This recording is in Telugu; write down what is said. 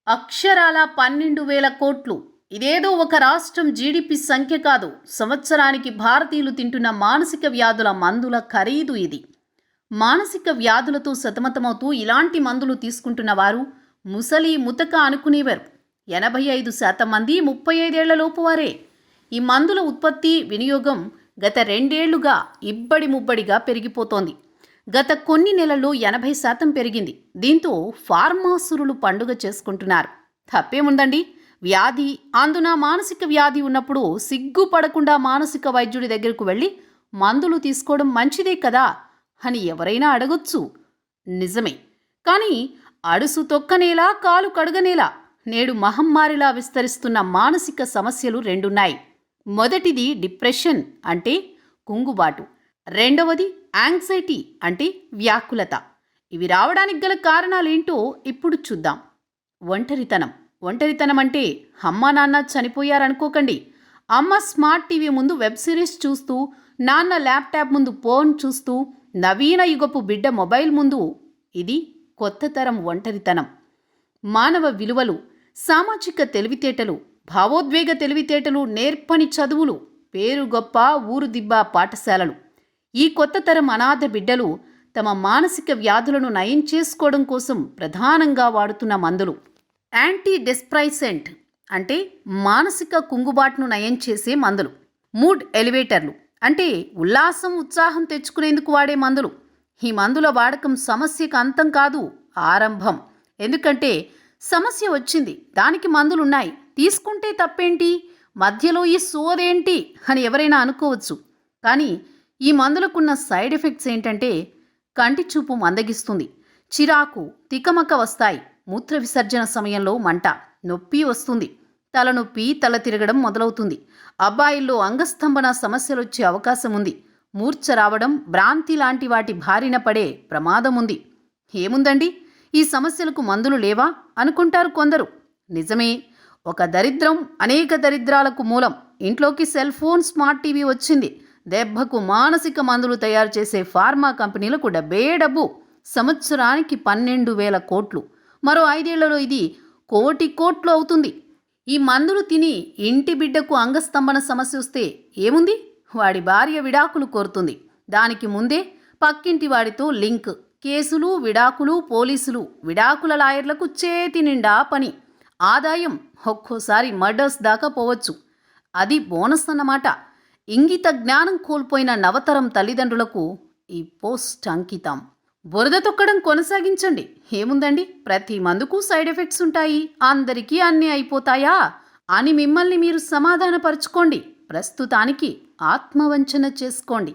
అక్షరాల 12,000 కోట్లు. ఇదేదో ఒక రాష్ట్రం జీడిపి సంఖ్య కాదు. సంవత్సరానికి భారతీయులు తింటున్న మానసిక వ్యాధుల మందుల ఖరీదు ఇది. మానసిక వ్యాధులతో సతమతమవుతూ ఇలాంటి మందులు తీసుకుంటున్న వారు ముసలి ముతక అనుకునేవారు. 85% మంది 35 ఏళ్లలోపు వారే. ఈ మందుల ఉత్పత్తి, వినియోగం గత 2 ఏళ్లుగా ఇబ్బడి ముబ్బడిగా పెరిగిపోతోంది. గత కొన్ని నెలల్లో 80% పెరిగింది. దీంతో ఫార్మాసురులు పండుగ చేసుకుంటున్నారు. తప్పేముందండి? వ్యాధి, అందున మానసిక వ్యాధి ఉన్నప్పుడు సిగ్గుపడకుండా మానసిక వైద్యుడి దగ్గరకు వెళ్ళి మందులు తీసుకోవడం మంచిదే కదా అని ఎవరైనా అడగొచ్చు. నిజమే. కానీ అడుసు తొక్కనేలా, కాలు కడుగనేలా నేడు మహమ్మారిలా విస్తరిస్తున్న మానసిక సమస్యలు రెండున్నాయి. మొదటిది డిప్రెషన్ అంటే కుంగుబాటు. రెండవది యాంగ్జైటీ అంటే వ్యాకులత. ఇవి రావడానికి గల కారణాలేంటో ఇప్పుడు చూద్దాం. ఒంటరితనం అంటే అమ్మా నాన్న చనిపోయారనుకోకండి. అమ్మ స్మార్ట్ టీవీ ముందు వెబ్ సిరీస్ చూస్తూ, నాన్న ల్యాప్టాప్ ముందు ఫోన్ చూస్తూ, నవీన యుగపు బిడ్డ మొబైల్ ముందు. ఇది కొత్త తరం ఒంటరితనం. మానవ విలువలు, సామాజిక తెలివితేటలు, భావోద్వేగ తెలివితేటలు నేర్పని చదువులు, పేరు గొప్ప ఊరు దిబ్బ పాఠశాలలు. ఈ కొత్త తరం అనాథ బిడ్డలు తమ మానసిక వ్యాధులను నయం చేసుకోవడం కోసం ప్రధానంగా వాడుతున్న మందులు యాంటీ డిప్రెసెంట్ అంటే మానసిక కుంగుబాటును నయం చేసే మందులు. మూడ్ ఎలివేటర్లు అంటే ఉల్లాసం, ఉత్సాహం తెచ్చుకునేందుకు వాడే మందులు. ఈ మందుల వాడకం సమస్యకు అంతం కాదు, ఆరంభం. ఎందుకంటే సమస్య వచ్చింది, దానికి మందులున్నాయి, తీసుకుంటే తప్పేంటి, మధ్యలో ఈ సోదేంటి అని ఎవరైనా అనుకోవచ్చు. కానీ ఈ మందులకున్న సైడ్ ఎఫెక్ట్స్ ఏంటంటే కంటి చూపు మందగిస్తుంది, చిరాకు, తికమక వస్తాయి, మూత్ర విసర్జన సమయంలో మంట, నొప్పి వస్తుంది, తలనొప్పి, తల తిరగడం మొదలవుతుంది. అబ్బాయిల్లో అంగస్తంభన సమస్యలొచ్చే అవకాశం ఉంది. మూర్ఛ రావడం, భ్రాంతి లాంటి వాటి బారిన పడే ప్రమాదం ఉంది. ఏముందండి, ఈ సమస్యలకు మందులు లేవా అనుకుంటారు కొందరు. నిజమే. ఒక దరిద్రం అనేక దరిద్రాలకు మూలం. ఇంట్లోకి సెల్ ఫోన్, స్మార్ట్ టీవీ వచ్చింది. దెబ్బకు మానసిక మందులు తయారు చేసే ఫార్మా కంపెనీలకు డబ్బే డబ్బు. సంవత్సరానికి 12,000 కోట్లు. మరో 5 ఏళ్లలో ఇది కోటి కోట్లు అవుతుంది. ఈ మందులు తిని ఇంటి బిడ్డకు అంగస్తంభన సమస్య వస్తే ఏముంది, వాడి భార్య విడాకులు కోరుతుంది. దానికి ముందే పక్కింటి వాడితో లింక్, కేసులు, విడాకులు, పోలీసులు, విడాకుల లాయర్లకు చేతి నిండా పని, ఆదాయం ఒక్కోసారి మర్డర్స్ దాకా పోవచ్చు. అది బోనస్ అన్నమాట. ఇంగిత జ్ఞానం కోల్పోయిన నవతరం తల్లిదండ్రులకు ఈ పోస్ట్ అంకితం. బురద తొక్కడం కొనసాగించండి. ఏముందండి, ప్రతి మందుకు సైడ్ ఎఫెక్ట్స్ ఉంటాయి, అందరికీ అన్నీ అయిపోతాయా అని మిమ్మల్ని మీరు సమాధానపరచుకోండి. ప్రస్తుతానికి ఆత్మవంచన చేసుకోండి.